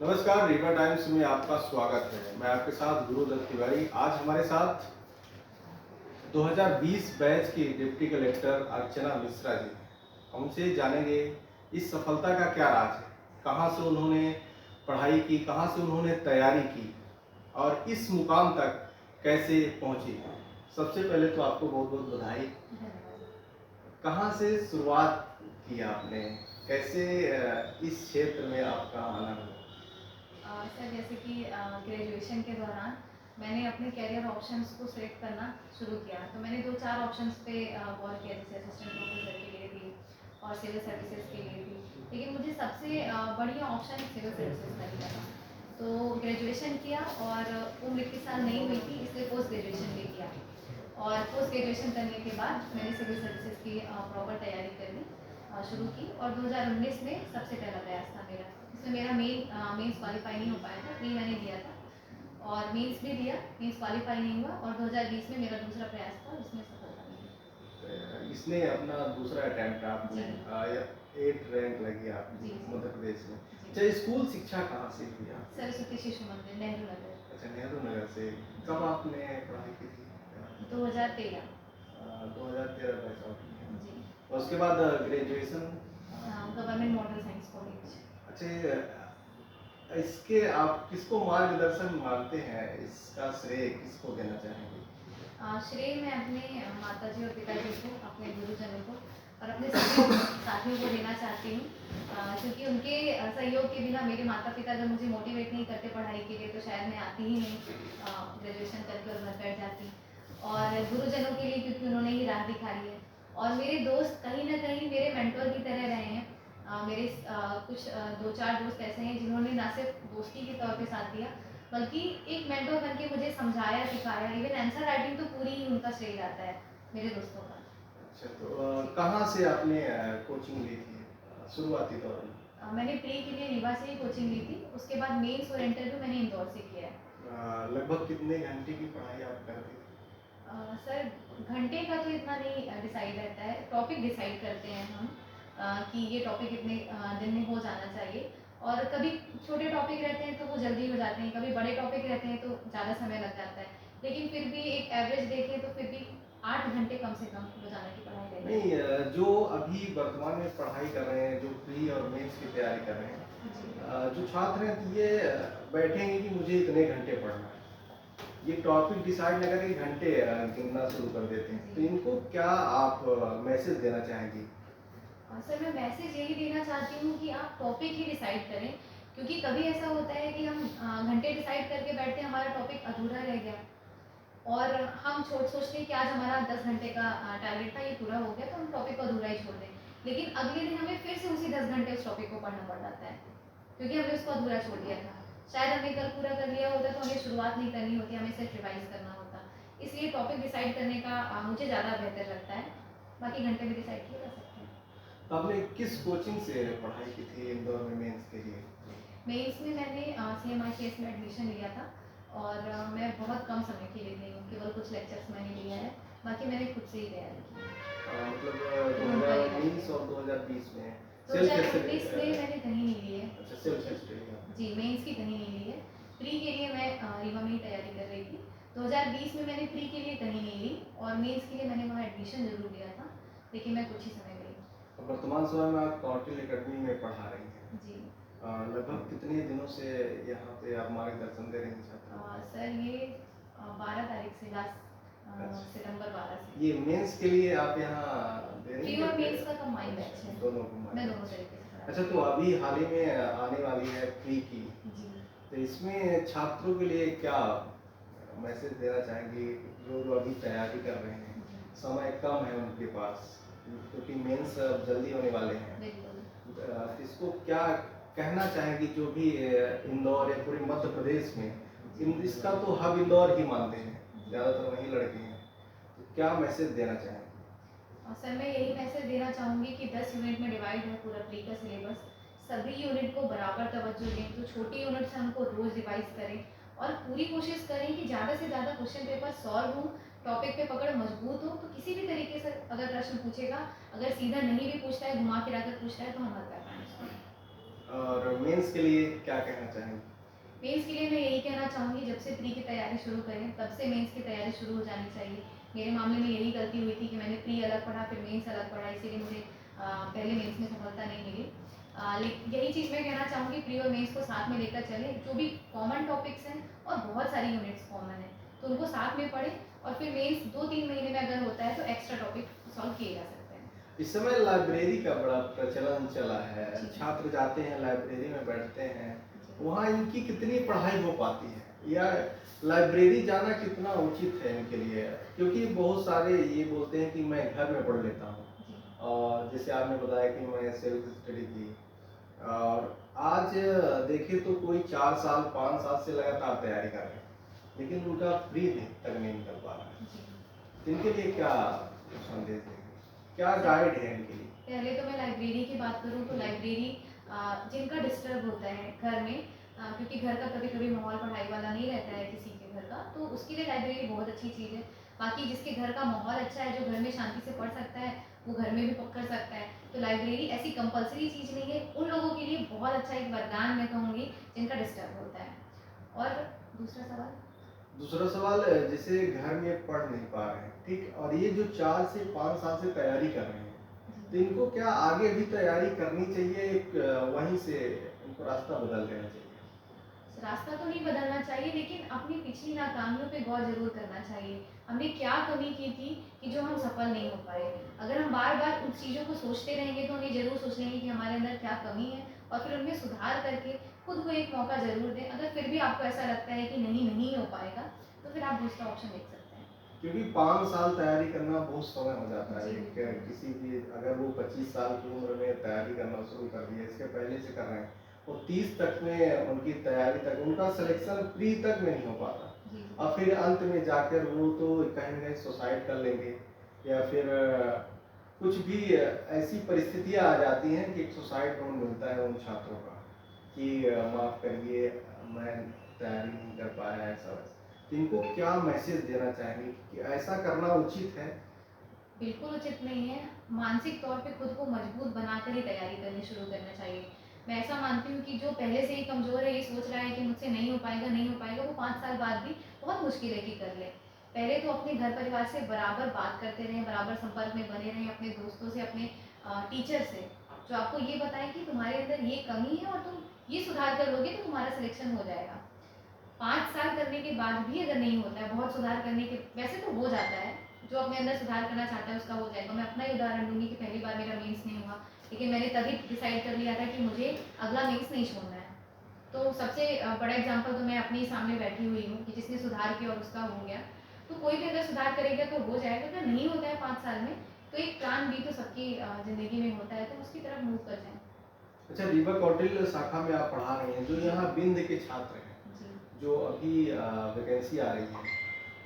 नमस्कार, रीवा टाइम्स में आपका स्वागत है। मैं आपके साथ गुरुदत्त तिवारी। आज हमारे साथ 2020 बैच की डिप्टी कलेक्टर अर्चना मिश्रा जी हैं। हम उनसे जानेंगे इस सफलता का क्या राज है, कहाँ से उन्होंने पढ़ाई की, कहाँ से उन्होंने तैयारी की और इस मुकाम तक कैसे पहुंची। सबसे पहले तो आपको बहुत बहुत बधाई। कहाँ से शुरुआत की आपने, कैसे इस क्षेत्र में आपका आना हुआ? सर जैसे कि ग्रेजुएशन के दौरान मैंने अपने कैरियर ऑप्शंस को सिलेक्ट करना शुरू किया, तो मैंने 2-4 ऑप्शंस पे गौर किया, जैसे असिस्टेंट प्रोफेसर के लिए थी और सिविल सर्विसेज के लिए थी। लेकिन मुझे सबसे बढ़िया ऑप्शन सिविल सर्विसेज का ही लगा। तो ग्रेजुएशन किया और उम्र 21 साल नहीं हुई थी, इसलिए पोस्ट ग्रेजुएशन भी किया। और पोस्ट ग्रेजुएशन करने के बाद मैंने सिविल सर्विसेज की प्रॉपर तैयारी करनी शुरू की और 2019 में सबसे पहला प्रयास था मेरा। इसमें मेरा मेंस क्वालिफाई नहीं हो पाया था, प्री मैंने दिया था और मेंस भी दिया, मेंस क्वालिफाई नहीं हुआ और 2020 में मेरा दूसरा प्रयास था, जिसमें सफलता मिली। इसने अपना दूसरा अटेम्प्ट आपने जी। 8 रैंक लगी आपकी जी। मध्य प्रदेश में। जी। अच्छा, स्कूल शिक्षा कहाँ से हुई आपकी? सरस्वती शिशु मंदिर, नेहरू नगर। अच्छा, नेहरू नगर से। कब आपने पढ़ाई की थी? 2013। 2013 बैच आउट किया। जी। और उसके बाद graduation? Government model science college. अच्छा, इसके आप किसको मार्गदर्शन मानते हैं, इसका श्रेय किसको देना चाहेंगे? श्रेय मैं अपने माताजी और पिताजी को, अपने गुरुजनों को और अपने सभी साथियों को देना चाहती हूँ, क्योंकि उनके सहयोग के बिना मेरे माता पिता जब मुझे मोटिवेट नहीं करते पढ़ाई के लिए, तो शायद मैं आती ही नहीं, ग्रेजुएशन करके और घर बैठ जाती। और गुरुजनों के लिए, क्योंकि उन्होंने ही राह दिखाई है। और मेरे दोस्त कहीं ना कहीं मेरे मेंटोर की तरह रहे हैं। मेरे कुछ 2-4 दोस्त ऐसे हैं जिन्होंने ना सिर्फ दोस्ती के तौर पे साथ दिया, बल्कि एक मेंटर बन के मुझे समझाया, सिखाया। इवन आंसर राइटिंग तो पूरी ही उनका श्रेय जाता है, मेरे दोस्तों का। अच्छा, तो कहाँ से आपने कोचिंग ली थी शुरुआती दौर में? मैंने प्री के लिए रीवा से ही कोचिंग ली थी, उसके बाद मेंस और इंटरव्यू मैंने इंदौर से किया है। लगभग कितने घंटे की पढ़ाई आप करते थे? सर घंटे का तो इतना नहीं डिसाइड रहता है, टॉपिक डिसाइड करते हैं हम, कि ये टॉपिक इतने दिन में हो जाना चाहिए। और कभी छोटे टॉपिक रहते हैं तो वो जल्दी हो जाते हैं, कभी बड़े टॉपिक रहते हैं तो ज़्यादा समय लग जाता है। लेकिन फिर भी एक एवरेज देखें तो फिर भी 8 घंटे कम से कम रोजाना की पढ़ाई रहती है। नहीं, जो अभी वर्तमान में पढ़ाई कर रहे हैं, जो प्री और मेंस की तैयारी कर रहे हैं, जी। जो छात्र हैं, ये बैठेंगे कि मुझे इतने घंटे पढ़ना है, ये टॉपिक डिसाइड न करके घंटे गिनना शुरू कर देते हैं, तो इनको क्या आप मैसेज देना चाहेंगे? सर मैं मैसेज यही देना चाहती हूँ कि आप टॉपिक ही डिसाइड करें, क्योंकि कभी ऐसा होता है कि हम घंटे डिसाइड करके बैठते हैं, हमारा टॉपिक अधूरा रह गया और हम सोचते हैं कि आज हमारा 10 घंटे का टारगेट था, ये पूरा हो गया, तो हम टॉपिक को अधूरा ही छोड़ दें। लेकिन अगले दिन हमें फिर से उसी 10 घंटे उस टॉपिक को पढ़ना पड़ जाता है, क्योंकि हमने उसको अधूरा छोड़ दिया था। शायद हमने कल पूरा कर लिया होता तो हमें शुरुआत नहीं करनी होती, हमें सिर्फ रिवाइज करना होता। इसलिए टॉपिक डिसाइड करने का मुझे ज़्यादा बेहतर लगता है, बाकी घंटे में डिसाइड किया जा सकता है। तो आपने किस कोचिंग से पढ़ाई की थी इंदौर में मेंस के लिए? मेंस में मैंने CMICS में एडमिशन लिया था और मैं बहुत कम समय के लिए गई हूँ, केवल कुछ लेक्चर्स मैंने लिया है, बाकी मैंने खुद से ही तैयारी की। मतलब 2019 और 2020 में 2019 में मैंने कहीं नहीं ली है। अच्छा, सेल्फ स्टडी। जी, मेंस की कहीं नहीं ली है। प्री के लिए मैं रीवा में ही तैयारी कर रही थी। 2020 में मैंने प्री के लिए कहीं नहीं ली और मेंस के लिए मैंने वहाँ एडमिशन जरूर लिया था, लेकिन मैं कुछ ही समय गई। वर्तमान समय में आप कौटिल्य एकेडमी में पढ़ा रही हैं। जी। लगभग कितने दिनों से यहाँ पे आप मार्गदर्शन दे रही हैं छात्रों को? सर ये 12 तारीख से, लास्ट सितंबर 12 से। ये मेंस के लिए आप यहाँ दे रही प्री हैं? और मेंस का कंबाइंड बैच है, दोनों को मैं दोनों तरीके से पढ़ाती अच्छा, तो अभी हाल ही में आने वाली है प्री की, हूँ। जी। तो इसमें छात्रों के लिए क्या मैसेज देना चाहेंगी जो अभी तैयारी कर रहे हैं? समय कम है उनके पास, क्योंकि मेंस अब जल्दी होने वाले हैं। बिल्कुल। इसको क्या कहना चाहेंगी जो भी इंदौर या पूरे मध्य प्रदेश में इसका तो हब इंदौर ही मानते हैं, ज़्यादातर वहीं लड़के हैं, तो क्या मैसेज देना चाहेंगे? सर मैं यही मैसेज देना चाहूँगी कि 10 यूनिट में डिवाइड है पूरा प्री का सिलेबस, सभी यूनिट को बराबर तवज्जो दें, तो छोटी यूनिट से हमको रोज़ रिवाइज करें और पूरी कोशिश करें कि ज़्यादा से ज़्यादा क्वेश्चन पेपर सॉल्व हो, टॉपिक पे पकड़ मजबूत हो, तो किसी भी तरीके से अगर प्रश्न पूछेगा, अगर सीधा नहीं भी पूछता है, घुमा फिरा कर पूछता है, तो हम हल कर पाएंगे। और मेंस के लिए क्या कहना चाहेंगे? मेंस के लिए मैं यही कहना चाहूँगी, जब से प्री की तैयारी शुरू करें तब से मेंस की तैयारी शुरू हो जानी चाहिए। मेरे मामले में यही गलती हुई थी कि मैंने प्री अलग पढ़ा फिर मेंस अलग पढ़ा, इसीलिए मुझे पहले मेंस में सफलता नहीं मिली। लेकिन यही चीज़ मैं कहना चाहूँगी, प्री और मेंस को साथ में लेकर चलें, जो भी कॉमन टॉपिक्स हैं और बहुत सारी यूनिट्स कॉमन हैं तो उनको साथ में पढ़ें, और फिर मेंस 2-3 महीने में अगर होता है तो एक्स्ट्रा टॉपिक सॉल्व किए जा सकते हैं। इस समय लाइब्रेरी का बड़ा प्रचलन चला है, जी। छात्र जाते हैं लाइब्रेरी में बैठते हैं, जी। वहाँ इनकी कितनी पढ़ाई हो पाती है, या लाइब्रेरी जाना कितना उचित है इनके लिए? क्योंकि बहुत सारे ये बोलते हैं कि मैं घर में पढ़ लेता हूँ, जी। और जैसे आपने बताया कि मैं सेल्फ स्टडी की, और आज देखें तो कोई 4 साल 5 साल से लगातार तैयारी कर रहे हैं, लेकिन उनका फ्री तक नहीं निकल पा रहा है। जी। तो इनके लिए क्या संदेश देंगे, क्या गाइड है इनके लिए? पहले तो मैं लाइब्रेरी की बात करूँ तो लाइब्रेरी जिनका डिस्टर्ब होता है घर में, क्योंकि घर का कभी कभी माहौल पढ़ाई वाला नहीं रहता है किसी के घर का, तो उसके लिए लाइब्रेरी बहुत अच्छी चीज़ है। बाकी जिसके घर का माहौल अच्छा है, जो घर में शांति से पढ़ सकता है, वो घर में भी कर सकता है, तो लाइब्रेरी ऐसी कंपलसरी चीज़ नहीं है। उन लोगों के लिए बहुत अच्छा एक वरदान मैं कहूँगी जिनका डिस्टर्ब होता है। और दूसरा सवाल? दूसरा सवाल, जैसे घर में पढ़ नहीं पा रहे हैं, ठीक, और ये जो 4 से 5 साल से तैयारी कर रहे हैं, तो इनको क्या आगे भी तैयारी करनी चाहिए, एक वहीं से इनको रास्ता बदल देना चाहिए? रास्ता तो नहीं बदलना चाहिए, लेकिन अपनी पिछली नाकामियों पे गौर जरूर करना चाहिए। हमने क्या कमी की थी कि जो हम सफल नहीं हो पाए। अगर हम बार बार उन चीज़ों को सोचते रहेंगे तो हम ये जरूर सोच लेंगे कि हमारे अंदर क्या कमी है, और फिर उनमें सुधार करके खुद को एक मौका जरूर दें। अगर फिर भी आपको ऐसा लगता है कि नहीं हो पाएगा, तो फिर आप दूसरा ऑप्शन देख सकते हैं। क्योंकि 5 साल तैयारी करना बहुत समय हो जाता है। जी, एक बिल्कुल। किसी भी, अगर वो 25 साल की उम्र में तैयारी करना शुरू कर दिया, इसके पहले से कर रहे हैं, वो 30 तक में उनकी तैयारी तक उनका सिलेक्शन प्री तक में नहीं हो पाता, जी। और फिर अंत में जाकर वो तो कहीं ना कहीं सुसाइड कर लेंगे, या फिर कुछ भी ऐसी परिस्थितियां आ जाती हैं कि एक सुसाइड नोट मिलता है उन छात्रों का कि माफ़ करिए, मैं तैयारी नहीं कर पाया, ऐसा वैसा। तो इनको क्या मैसेज देना चाहेंगे कि ऐसा करना उचित है? बिल्कुल उचित नहीं है। मानसिक तौर पे खुद को मजबूत बनाकर ही तैयारी करनी शुरू करना चाहिए। मैं ऐसा मानती हूँ कि जो पहले से ही कमज़ोर है, ये सोच रहा है कि मुझसे नहीं हो पाएगा, वो 5 साल बाद भी बहुत मुश्किल है कि कर ले। पहले तो अपने घर परिवार से बराबर बात करते रहें, बराबर संपर्क में बने रहें, अपने दोस्तों से, अपने टीचर से, जो आपको ये बताएं कि तुम्हारे अंदर ये कमी है और तुम ये सुधार कर लोगे तो तुम्हारा सिलेक्शन हो जाएगा। 5 साल करने के बाद भी अगर नहीं होता है, बहुत सुधार करने के, वैसे तो हो जाता है, जो अपने अंदर सुधार करना चाहता है उसका हो जाएगा। मैं अपना ही उदाहरण दूँगी कि पहली बार मेरा मेंस नहीं हुआ, लेकिन मैंने तभी डिसाइड कर लिया था कि मुझे अगला मेंस नहीं छोड़ना है। तो सबसे बड़ा एग्जाम्पल तो मैं अपने ही सामने बैठी हुई हूँ कि जिसने सुधार किया और उसका हो गया। तो कोई भी अगर सुधार करेगा तो हो जाएगा, अगर नहीं होता है 5 साल में, तो एक प्लान बी तो सबकी ज़िंदगी में होता है, तो उसकी तरफ मूव कर जाएँ। अच्छा, रीवा कौटिल्य शाखा में आप पढ़ा रहे हैं, जो यहाँ बिंद के छात्र हैं, जी। जो अभी वैकेंसी आ रही है,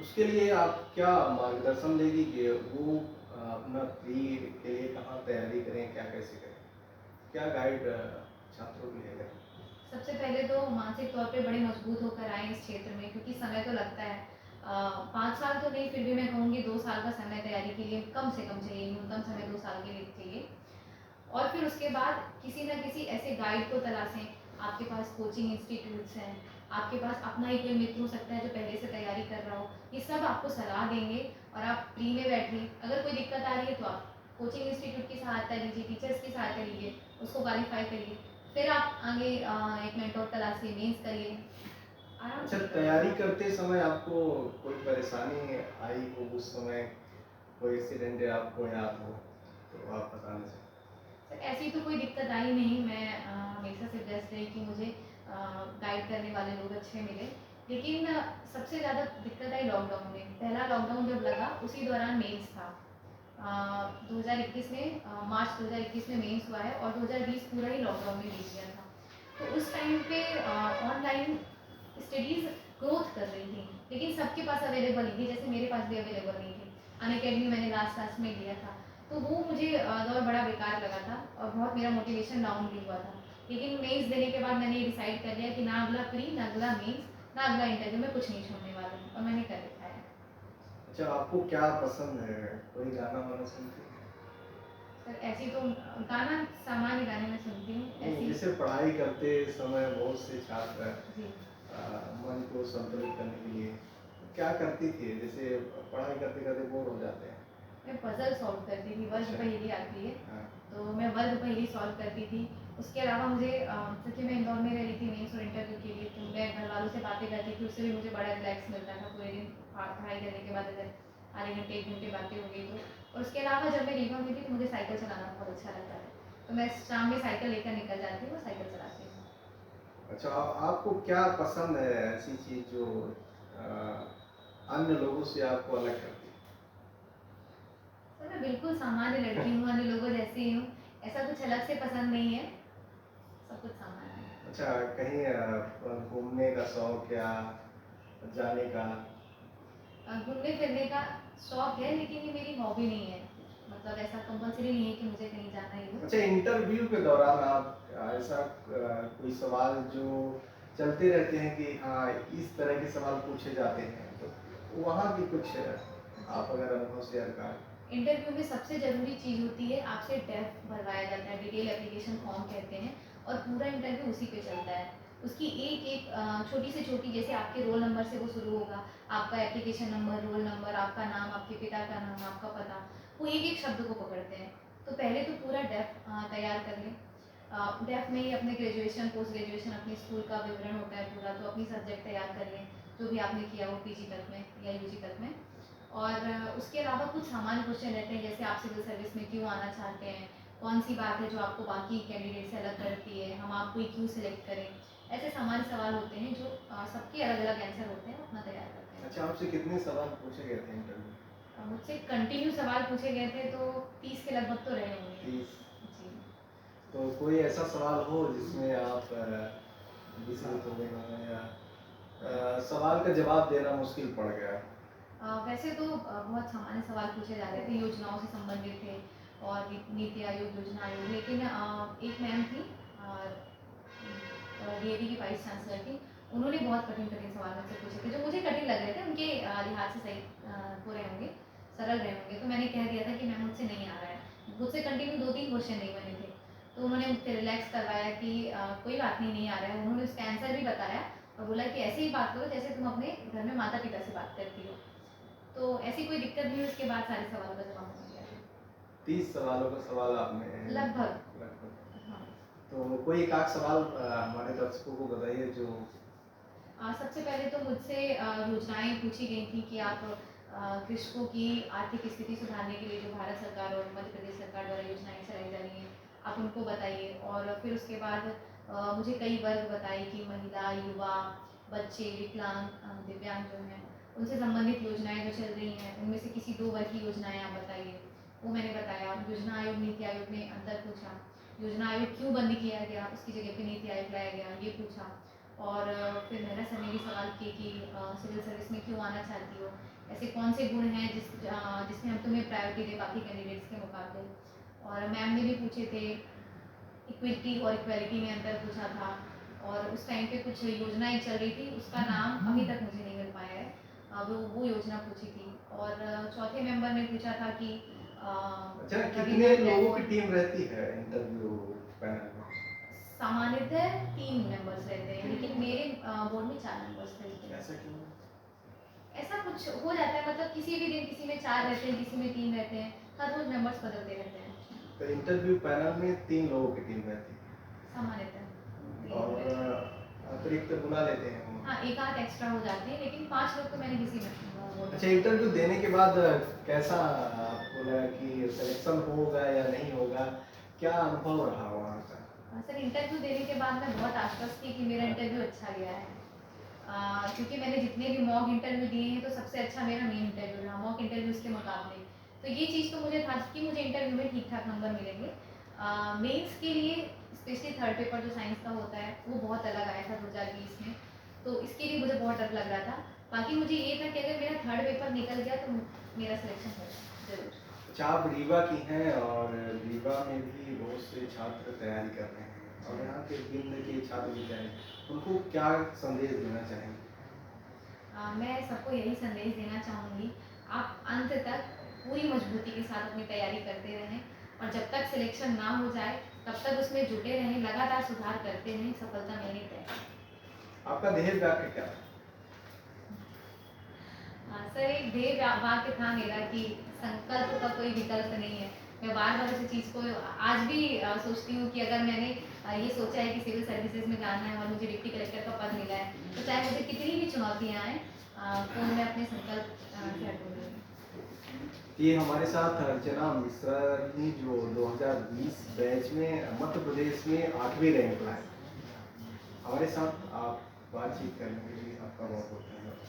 उसके लिए आप क्या मार्गदर्शन देगी कि वो अपना प्री के लिए कहाँ तैयारी करें, क्या कैसे करें, क्या गाइड छात्रों के लिए करें? सबसे पहले तो मानसिक तौर पे बड़े मजबूत होकर आए इस क्षेत्र में, क्योंकि समय तो लगता है। 5 साल तो नहीं, फिर भी मैं कहूँगी 2 साल का समय तैयारी के लिए कम से कम चाहिए, न्यूनतम समय 2 साल के लिए चाहिए। और फिर उसके बाद किसी न किसी ऐसे गाइड को तलाशें। आपके पास कोचिंग इंस्टीट्यूट्स हैं, आपके पास अपना ही कोई मित्र हो सकता है जो पहले से तैयारी कर रहा हो, ये सब आपको सलाह देंगे, और आप प्री में बैठिए। अगर कोई दिक्कत आ रही है तो आप कोचिंग इंस्टीट्यूट की सहायता लीजिए, टीचर्स की सहायता लीजिए, उसको क्वालिफाई करिए, फिर आप आगे एक मेंटोर तलाशिए, मेंस करिए, आराम अच्छा, से। तैयारी करते समय आपको कोई परेशानी आई हो उस समय, कोई एक्सीडेंट आपको याद हो तो आप बताना चाहिए? सर ऐसी तो कोई दिक्कत आई नहीं। मैं हमेशा से ब्लेस्ड रही कि मुझे गाइड करने वाले लोग अच्छे मिले। लेकिन सबसे ज़्यादा दिक्कत आई लॉकडाउन में। पहला लॉकडाउन जब लगा उसी दौरान मेंस था। 2021 में मार्च 2021 में मेंस हुआ है, और 2020 पूरा ही लॉकडाउन में बीत गया था। तो उस टाइम पे ऑनलाइन स्टडीज़ ग्रोथ कर रही थी, लेकिन सबके पास अवेलेबल नहीं थी, जैसे मेरे पास भी अवेलेबल नहीं थी। अनअकैडमी मैंने लास्ट में लिया था, तो वो मुझे दौर बड़ा बेकार लगा था, और बहुत मेरा मोटिवेशन डाउन भी हुआ था। लेकिन मेंस देने के बाद मैंने ये डिसाइड कर लिया कि ना अगला प्री, ना अगला मेंस, ना अगला इंटरव्यू, में कुछ नहीं छोड़ने वाला हूँ, और मैंने कर दिखाया। अच्छा, आपको क्या पसंद है, कोई गाना वाना सुनते हैं? सर ऐसी तो गाना, सामान्य गाने मैं सुनती हूँ, नहीं, ऐसी जैसे जैसे पढ़ाई करते समय बहुत से छात्र जी। मन को संतुलित करने के लिए क्या करती थी? जैसे पढ़ाई करते करते बोर हो जाते हैं। मैं पजल सॉल्व करती थी, वर्ग अच्छा। पहेली आती है, हाँ। तो मैं वर्ग पहेली सॉल्व करती थी। उसके अलावा मुझे क्योंकि मैं इंदौर में रह रही थी मेंस और इंटरव्यू के लिए, तो मैं घर वालों से बातें करती थी, उससे भी मुझे बड़ा रिलैक्स मिलता था पूरे दिन पढ़ाई करने के बाद। अगर आधे घंटे 1 घंटे बातें हो गई तो। और उसके अलावा जब मैं रीवा में थी तो मुझे साइकिल चलाना बहुत अच्छा लगता है, तो मैं शाम में साइकिल लेकर निकल जाती हूँ और साइकिल चलाती हूँ। अच्छा, आपको क्या पसंद है ऐसी चीज जो अ, अन्य लोगों से आपको अलग करती है? सर मैं बिल्कुल सामान्य लड़की हूँ, अन्य लोगों जैसी ही हूँ, ऐसा कुछ अलग से पसंद नहीं है, सब कुछ सामान्य है। अच्छा, कहीं घूमने का शौक या जाने का? घूमने फिरने का शौक है, लेकिन ये मेरी हॉबी नहीं है, मतलब ऐसा कंपल्सरी नहीं है कि मुझे कहीं जाना ही हो। अच्छा, इंटरव्यू के दौरान आप ऐसा कोई सवाल जो चलते रहते हैं कि हाँ इस तरह के सवाल पूछे जाते हैं, तो वहाँ भी कुछ आप अगर अनुभव शेयर करें। इंटरव्यू में सबसे ज़रूरी चीज़ होती है, आपसे डेफ भरवाया जाता है, डिटेल एप्लीकेशन फॉर्म कहते हैं, और पूरा इंटरव्यू उसी पे चलता है। उसकी एक एक छोटी से छोटी, जैसे आपके रोल नंबर से वो शुरू होगा, आपका एप्लीकेशन नंबर, रोल नंबर, आपका नाम, आपके पिता का नाम, आपका पता, वो एक एक शब्द को पकड़ते हैं। तो पहले तो पूरा डेफ तैयार कर लें। डेफ में ही अपने ग्रेजुएशन, पोस्ट ग्रेजुएशन, अपने स्कूल का विवरण होता है पूरा, तो अपनी सब्जेक्ट तैयार कर लें, जो भी आपने किया हो पीजी तक में या यूजी तक में। और उसके अलावा कुछ सामान्य क्वेश्चन रहते हैं, जैसे आप सिविल सर्विस में क्यों आना चाहते हैं, कौन सी बात है जो आपको बाकी कैंडिडेट से अलग करती है, हम आपको ही क्यों सिलेक्ट करें। ऐसे सामान्य सवाल होते हैं जो सबके अलग अलग आंसर होते हैं, अपना तैयार करते हैं। अच्छा, आपसे कितने सवाल पूछे गए थे इंटरव्यू? मुझसे कंटिन्यू सवाल पूछे गए थे तो 30 के लगभग तो रहे होंगे। 30? जी। तो कोई ऐसा सवाल हो जिसमें आप विचलित हो गए हों या सवाल का जवाब देना मुश्किल पड़ गया? वैसे तो बहुत सामान्य सवाल पूछे जा रहे थे, योजनाओं से संबंधित थे, और नीति आयोग, योजना आयोग, लेकिन एक मैम थी डीएवी की वाइस चांसलर थी, उन्होंने बहुत कठिन कठिन सवाल मुझसे पूछे थे, जो मुझे कठिन लग रहे थे, उनके लिहाज से सही हो रहे होंगे, सरल रहे होंगे, तो मैंने कह दिया था कि मैम मुझसे नहीं आ रहा है। मुझसे कंटिन्यू 2-3 क्वेश्चन नहीं बने थे, तो उन्होंने मुझसे रिलैक्स करवाया कि कोई बात नहीं, नहीं आ रहा है। उन्होंने उसका आंसर भी बताया और बोला कि ऐसे ही बात करो जैसे तुम अपने घर में माता पिता से बात करती हो। तो ऐसी कोई दिक्कत नहीं हुई, उसके बाद सारे सवालों का जवाब मिल गया। 30 सवालों का सवाल आपने लगभग। हाँ। तो कोई एक आध सवाल हमारे दर्शकों को बताइए जो सबसे पहले तो मुझसे योजनाएं पूछी गई थी कि आप कृषकों की आर्थिक स्थिति सुधारने के लिए जो भारत सरकार और मध्य प्रदेश सरकार द्वारा योजनाएं चलाई जा रही हैं, आप उनको बताइए। और फिर उसके बाद मुझे कई वर्ग बताए कि महिला, युवा, बच्चे, विकलांग, दिव्यांग जो हैं, उनसे संबंधित योजनाएं जो चल रही हैं, उनमें से किसी 2 वर्ग की योजनाएं आप बताइए। वो मैंने बताया। योजना आयोग, नीति आयोग में अंतर पूछा, योजना आयोग क्यों बंद किया गया, उसकी जगह पे नीति आयोग लाया गया, ये पूछा। और फिर महिला सर ने भी सवाल किए कि सिविल सर्विस में क्यों आना चाहती हो, ऐसे कौन से गुण हैं जिसमें हम तुम्हें प्रायोरिटी दें बाकी कैंडिडेट्स के मुकाबले। और मैम ने भी पूछे थे, इक्विटी और इक्वालिटी में अंतर पूछा था। और उस टाइम पे कुछ योजनाएं चल रही थी, उसका नाम अभी तक मुझे नहीं मिल पाया है, वो योजना पूछी थी। और चौथे मेंबर ने पूछा था कि अच्छा, कितने रविंद्र लोगों की टैगोर। टीम रहती है इंटरव्यू पैनल में? सामान्यतः 3 मेंबर्स रहते हैं, लेकिन मेरे बोर्ड में 4 मेंबर्स थे उस दिन। ऐसा क्यों? ऐसा कुछ हो जाता है, मतलब किसी भी दिन किसी में 4 रहते हैं, किसी में 3 रहते हैं, हर रोज मेंबर्स बदलते रहते हैं। तो इंटरव्यू पैनल में 3 लोगों की टीम रहती सामान्यतः है और अतिरिक्त बुला लेते हैं वो। हाँ, एक आध एक्स्ट्रा हो जाते हैं, लेकिन 5 लोग तो मैंने किसी में बोर्ड अच्छा, में। इंटरव्यू देने के बाद कैसा आपको लगा कि सिलेक्शन होगा या नहीं होगा? क्या अनुभव रहा वहाँ का? सर इंटरव्यू देने के बाद मैं बहुत आश्वस्त थी कि मेरा इंटरव्यू अच्छा गया है, क्योंकि मैंने जितने भी मॉक इंटरव्यू दिए हैं तो सबसे अच्छा मेरा मेन इंटरव्यू रहा मॉक इंटरव्यूज़ के मुकाबले। तो ये चीज़ तो मुझे था कि मुझे इंटरव्यू में ठीक ठाक नंबर मिलेंगे। मेंस के लिए स्पेशली थर्ड पेपर जो साइंस का होता है वो बहुत अलग आया था 2020 में, तो इसके लिए मुझे बहुत डर लग रहा था। बाकी मुझे ये था कि अगर मेरा थर्ड पेपर निकल गया तो मेरा सिलेक्शन होगा ज़रूर। अच्छा, आप रीवा की हैं और रीवा में भी बहुत से छात्र तैयारी कर रहे हैं और यहाँ के भिन्न के छात्र भी तैयारी, उनको क्या संदेश देना चाहेंगे? मैं सबको यही संदेश देना चाहूँगी, आप अंत तक पूरी मजबूती के साथ अपनी तैयारी करते रहें, और जब तक सिलेक्शन ना हो जाए तब तक उसमें जुटे रहें, लगातार सुधार करते रहें, सफलता मिलनी तय है। आपका ध्येय वाक्य क्या है? सर एक ध्येय वाक्य था मेरा कि संकल्प का कोई विकल्प नहीं है। मैं बार बार उसी चीज़ को आज भी सोचती हूँ कि अगर मैंने ये सोचा है कि सिविल सर्विसेज में जाना है और मुझे डिप्टी कलेक्टर का पद मिला है, तो चाहे मुझे कितनी भी चुनौतियाँ आएँ, तो मैं अपने संकल्प से हटूंगी। ये हमारे साथ अर्चना मिश्रा जी जो 2020 बैच में मध्य प्रदेश में 8वीं रैंक लाए, हमारे साथ आप बातचीत करने के लिए आपका बहुत बहुत धन्यवाद।